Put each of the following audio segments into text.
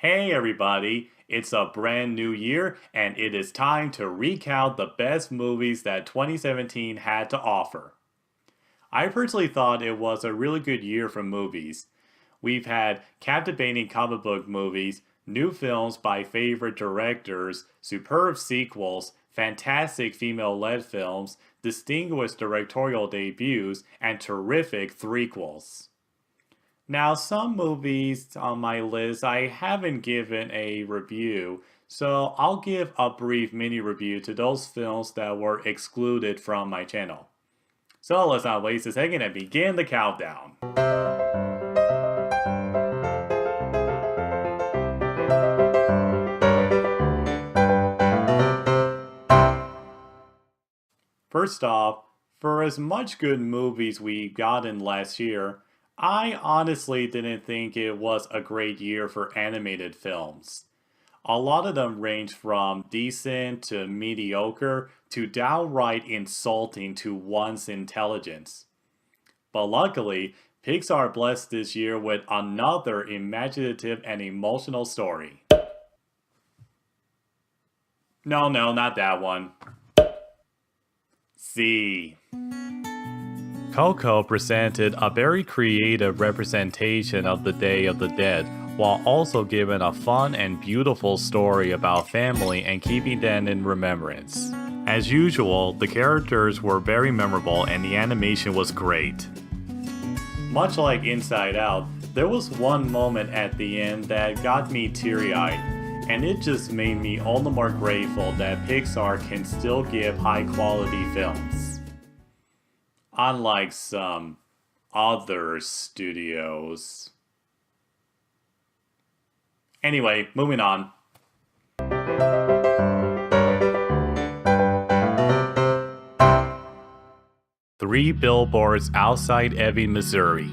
Hey everybody, it's a brand new year and it is time to recount the best movies that 2017 had to offer. I personally thought it was a really good year for movies. We've had captivating comic book movies, new films by favorite directors, superb sequels, fantastic female-led films, distinguished directorial debuts, and terrific threequels. Now, some movies on my list I haven't given a review, so I'll give a brief mini review to those films that were excluded from my channel. So let's not waste a second and begin the countdown. First off, for as much good movies we gotten last year, I honestly didn't think it was a great year for animated films. A lot of them range from decent to mediocre to downright insulting to one's intelligence. But luckily, Pixar blessed this year with another imaginative and emotional story. No, not that one. See. Coco presented a very creative representation of the Day of the Dead, while also giving a fun and beautiful story about family and keeping them in remembrance. As usual, the characters were very memorable and the animation was great. Much like Inside Out, there was one moment at the end that got me teary-eyed, and it just made me all the more grateful that Pixar can still give high-quality films. Unlike some other studios. Anyway, moving on. Three Billboards Outside Ebbing, Missouri.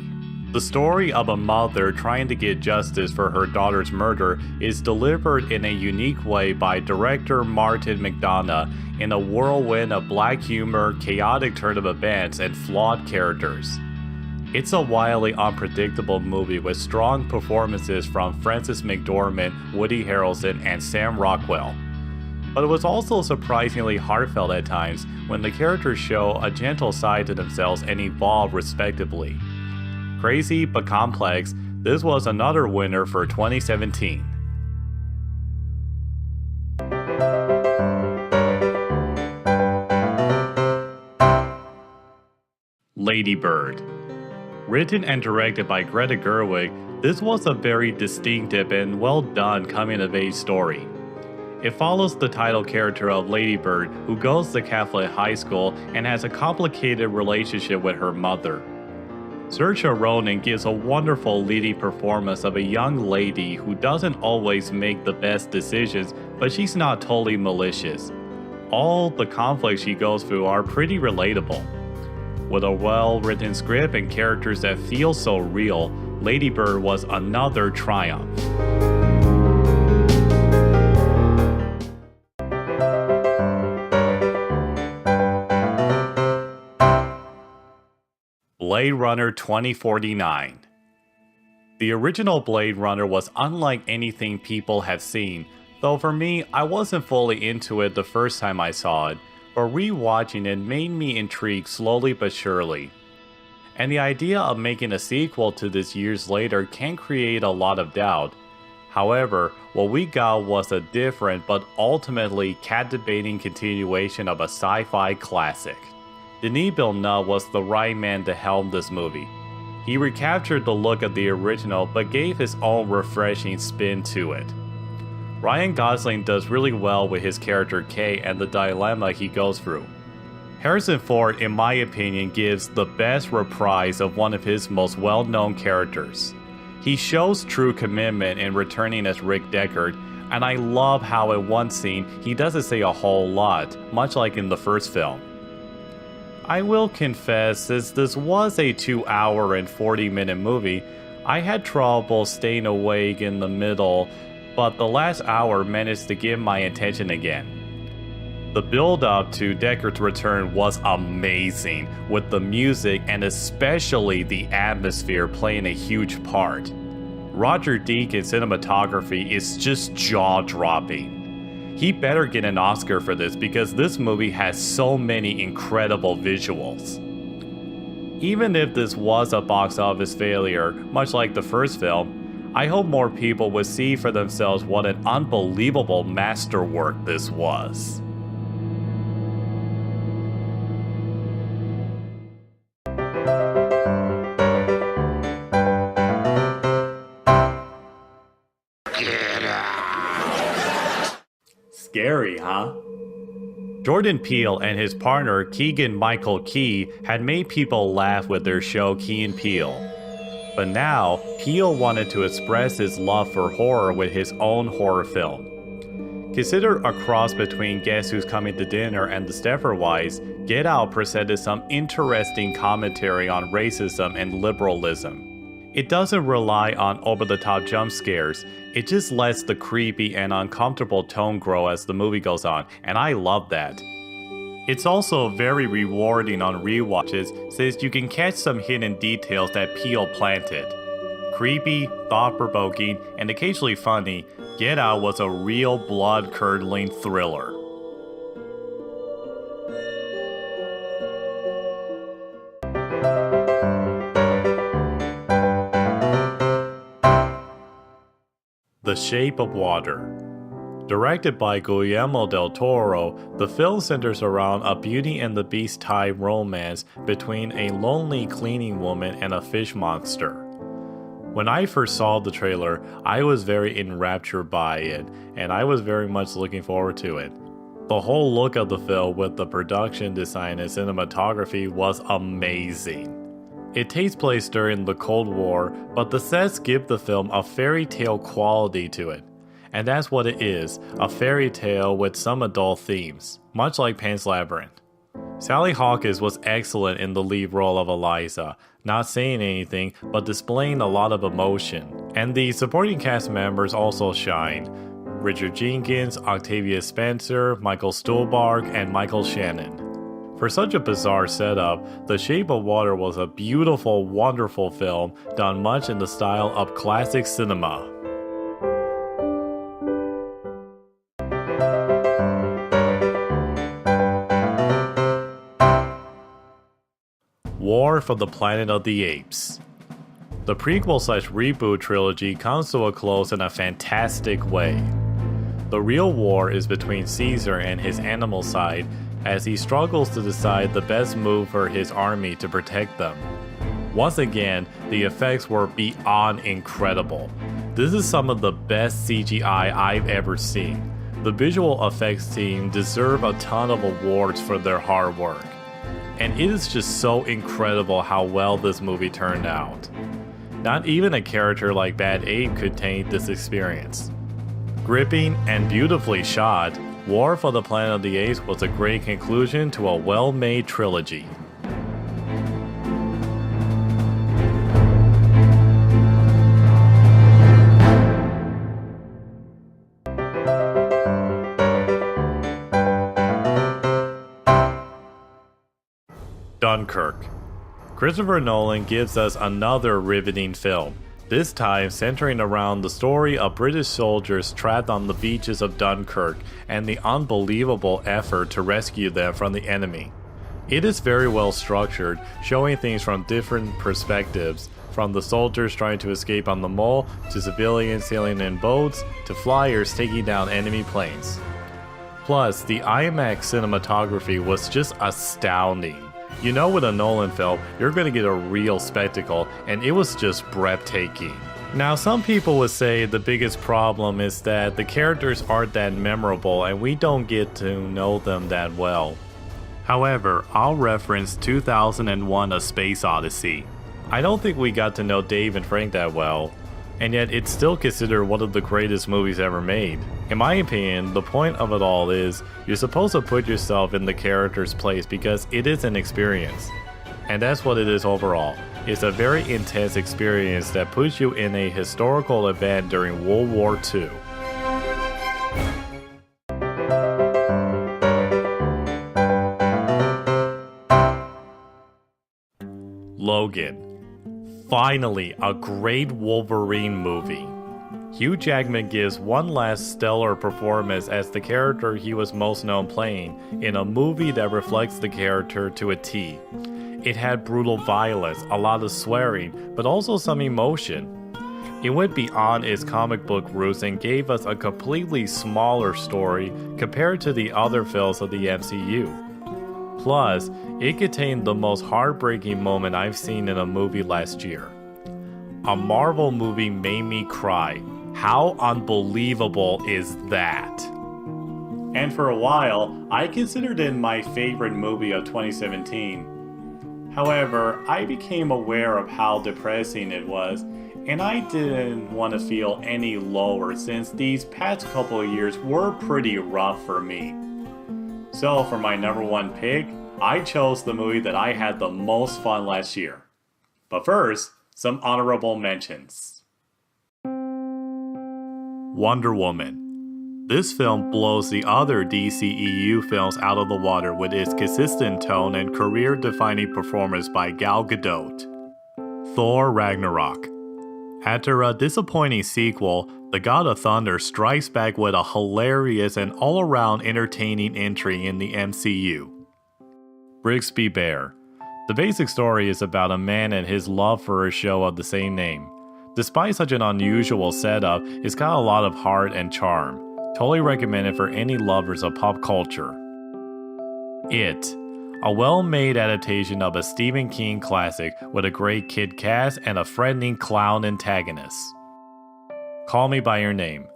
The story of a mother trying to get justice for her daughter's murder is delivered in a unique way by director Martin McDonagh in a whirlwind of black humor, chaotic turn of events, and flawed characters. It's a wildly unpredictable movie with strong performances from Frances McDormand, Woody Harrelson, and Sam Rockwell. But it was also surprisingly heartfelt at times when the characters show a gentle side to themselves and evolve respectively. Crazy but complex, this was another winner for 2017. Lady Bird. Written and directed by Greta Gerwig, this was a very distinctive and well done coming-of-age story. It follows the title character of Lady Bird, who goes to Catholic high school and has a complicated relationship with her mother. Saoirse Ronan gives a wonderful leading performance of a young lady who doesn't always make the best decisions, but she's not totally malicious. All the conflicts she goes through are pretty relatable. With a well-written script and characters that feel so real, Lady Bird was another triumph. Blade Runner 2049. The original Blade Runner was unlike anything people have seen, though for me, I wasn't fully into it the first time I saw it, but rewatching it made me intrigued slowly but surely. And the idea of making a sequel to this years later can create a lot of doubt. However, what we got was a different but ultimately captivating continuation of a sci-fi classic. Denis Villeneuve was the right man to helm this movie. He recaptured the look of the original but gave his own refreshing spin to it. Ryan Gosling does really well with his character Kay and the dilemma he goes through. Harrison Ford, in my opinion, gives the best reprise of one of his most well-known characters. He shows true commitment in returning as Rick Deckard, and I love how in one scene he doesn't say a whole lot, much like in the first film. I will confess, since this was a 2-hour and 40-minute movie, I had trouble staying awake in the middle, but the last hour managed to get my attention again. The build-up to Deckard's return was amazing, with the music and especially the atmosphere playing a huge part. Roger Deakins' cinematography is just jaw-dropping. He better get an Oscar for this because this movie has so many incredible visuals. Even if this was a box office failure, much like the first film, I hope more people would see for themselves what an unbelievable masterwork this was. Scary, huh? Jordan Peele and his partner Keegan-Michael Key had made people laugh with their show Key and Peele. But now, Peele wanted to express his love for horror with his own horror film. Considered a cross between Guess Who's Coming to Dinner and The Stepford Wives, Get Out presented some interesting commentary on racism and liberalism. It doesn't rely on over-the-top jump scares, it just lets the creepy and uncomfortable tone grow as the movie goes on, and I love that. It's also very rewarding on rewatches since you can catch some hidden details that Peele planted. Creepy, thought-provoking, and occasionally funny, Get Out was a real blood-curdling thriller. The Shape of Water. Directed by Guillermo del Toro, the film centers around a Beauty and the Beast type romance between a lonely cleaning woman and a fish monster. When I first saw the trailer, I was very enraptured by it, and I was very much looking forward to it. The whole look of the film with the production design and cinematography was amazing. It takes place during the Cold War, but the sets give the film a fairy tale quality to it. And that's what it is, a fairy tale with some adult themes, much like Pan's Labyrinth. Sally Hawkins was excellent in the lead role of Eliza, not saying anything but displaying a lot of emotion. And the supporting cast members also shine. Richard Jenkins, Octavia Spencer, Michael Stuhlbarg, and Michael Shannon. For such a bizarre setup, The Shape of Water was a beautiful, wonderful film done much in the style of classic cinema. War for the Planet of the Apes. The prequel/reboot trilogy comes to a close in a fantastic way. The real war is between Caesar and his animal side as he struggles to decide the best move for his army to protect them. Once again, the effects were beyond incredible. This is some of the best CGI I've ever seen. The visual effects team deserve a ton of awards for their hard work. And it is just so incredible how well this movie turned out. Not even a character like Bad Ape could taint this experience. Gripping and beautifully shot, War for the Planet of the Apes was a great conclusion to a well-made trilogy. Dunkirk. Christopher Nolan gives us another riveting film, this time centering around the story of British soldiers trapped on the beaches of Dunkirk and the unbelievable effort to rescue them from the enemy. It is very well structured, showing things from different perspectives, from the soldiers trying to escape on the mole, to civilians sailing in boats, to flyers taking down enemy planes. Plus, the IMAX cinematography was just astounding. You know, with a Nolan film, you're going to get a real spectacle, and it was just breathtaking. Now, some people would say the biggest problem is that the characters aren't that memorable and we don't get to know them that well. However, I'll reference 2001: A Space Odyssey. I don't think we got to know Dave and Frank that well, and yet it's still considered one of the greatest movies ever made. In my opinion, the point of it all is, you're supposed to put yourself in the character's place because it is an experience. And that's what it is overall. It's a very intense experience that puts you in a historical event during World War II. Logan. Finally, a great Wolverine movie. Hugh Jackman gives one last stellar performance as the character he was most known playing in a movie that reflects the character to a T. It had brutal violence, a lot of swearing, but also some emotion. It went beyond its comic book roots and gave us a completely smaller story compared to the other films of the MCU. Plus, it contained the most heartbreaking moment I've seen in a movie last year. A Marvel movie made me cry. How unbelievable is that? And for a while, I considered it my favorite movie of 2017. However, I became aware of how depressing it was, and I didn't want to feel any lower since these past couple of years were pretty rough for me. So for my number one pick, I chose the movie that I had the most fun last year. But first, some honorable mentions. Wonder Woman. This film blows the other DCEU films out of the water with its consistent tone and career-defining performance by Gal Gadot. Thor Ragnarok. After a disappointing sequel, the God of Thunder strikes back with a hilarious and all-around entertaining entry in the MCU. Brigsby Bear. The basic story is about a man and his love for a show of the same name. Despite such an unusual setup, it's got a lot of heart and charm. Totally recommended for any lovers of pop culture. It. A well-made adaptation of a Stephen King classic with a great kid cast and a threatening clown antagonist. Call Me By Your Name.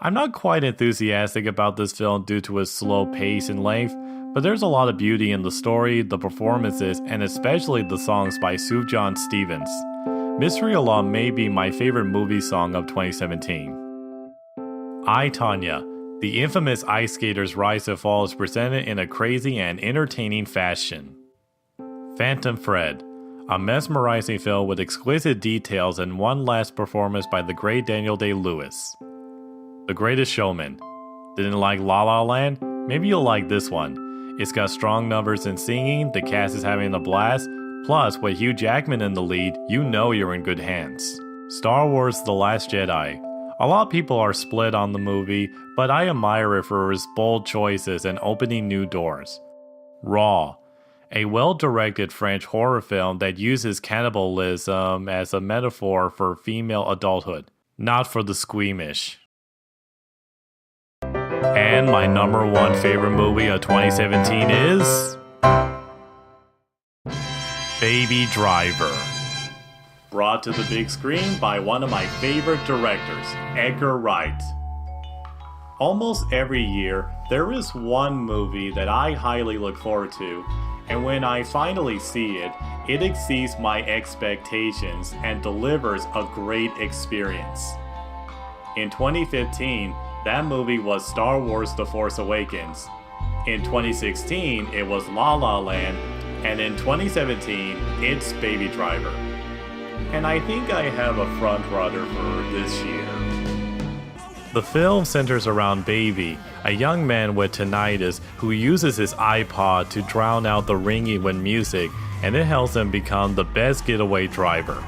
I'm not quite enthusiastic about this film due to its slow pace and length, but there's a lot of beauty in the story, the performances, and especially the songs by Sufjan Stevens. Mystery Alarm may be my favorite movie song of 2017. I, Tonya. The infamous ice skater's rise and fall is presented in a crazy and entertaining fashion. Phantom Thread. A mesmerizing film with exquisite details and one last performance by the great Daniel Day-Lewis. The Greatest Showman. Didn't like La La Land? Maybe you'll like this one. It's got strong numbers and singing, the cast is having a blast, plus with Hugh Jackman in the lead, you know you're in good hands. Star Wars The Last Jedi. A lot of people are split on the movie, but I admire it for its bold choices and opening new doors. Raw. A well-directed French horror film that uses cannibalism as a metaphor for female adulthood, not for the squeamish. And my number one favorite movie of 2017 is... Baby Driver. Brought to the big screen by one of my favorite directors, Edgar Wright. Almost every year, there is one movie that I highly look forward to, and when I finally see it, it exceeds my expectations and delivers a great experience. In 2015, that movie was Star Wars The Force Awakens. In 2016, it was La La Land, and in 2017, it's Baby Driver. And I think I have a frontrunner for this year. The film centers around Baby, a young man with tinnitus who uses his iPod to drown out the ringing with music, and it helps him become the best getaway driver.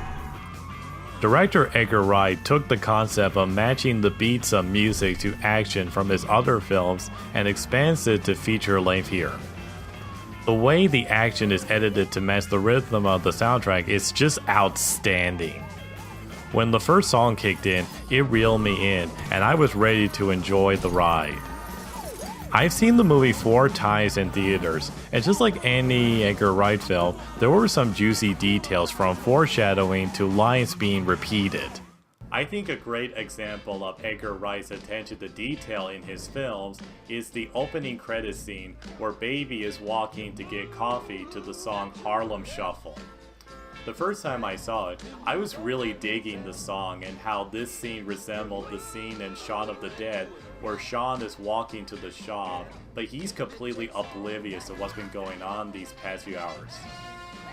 Director Edgar Wright took the concept of matching the beats of music to action from his other films and expands it to feature length here. The way the action is edited to match the rhythm of the soundtrack is just outstanding. When the first song kicked in, it reeled me in, and I was ready to enjoy the ride. I've seen the movie 4 times in theaters, and just like any Edgar Wright film, there were some juicy details from foreshadowing to lines being repeated. I think a great example of Edgar Wright's attention to detail in his films is the opening credits scene where Baby is walking to get coffee to the song Harlem Shuffle. The first time I saw it, I was really digging the song and how this scene resembled the scene in Shaun of the Dead where Shaun is walking to the shop, but he's completely oblivious of what's been going on these past few hours.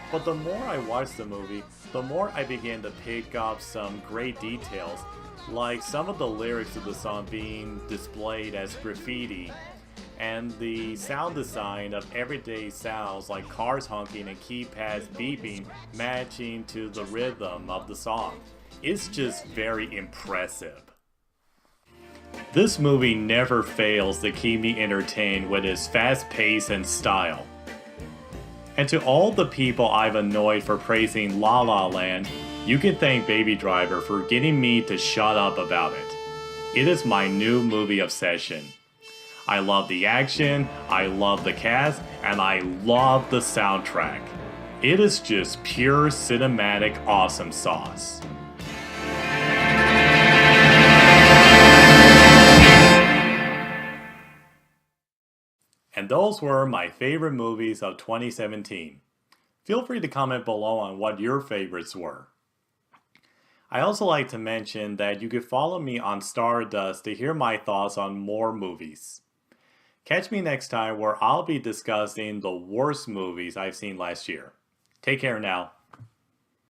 But the more I watched the movie, the more I began to pick up some great details, like some of the lyrics of the song being displayed as graffiti, and the sound design of everyday sounds like cars honking and keypads beeping matching to the rhythm of the song. It's just very impressive. This movie never fails to keep me entertained with its fast pace and style. And to all the people I've annoyed for praising La La Land, you can thank Baby Driver for getting me to shut up about it. It is my new movie obsession. I love the action, I love the cast, and I love the soundtrack. It is just pure cinematic awesome sauce. And those were my favorite movies of 2017. Feel free to comment below on what your favorites were. I also like to mention that you could follow me on Stardust to hear my thoughts on more movies. Catch me next time where I'll be discussing the worst movies I've seen last year. Take care now.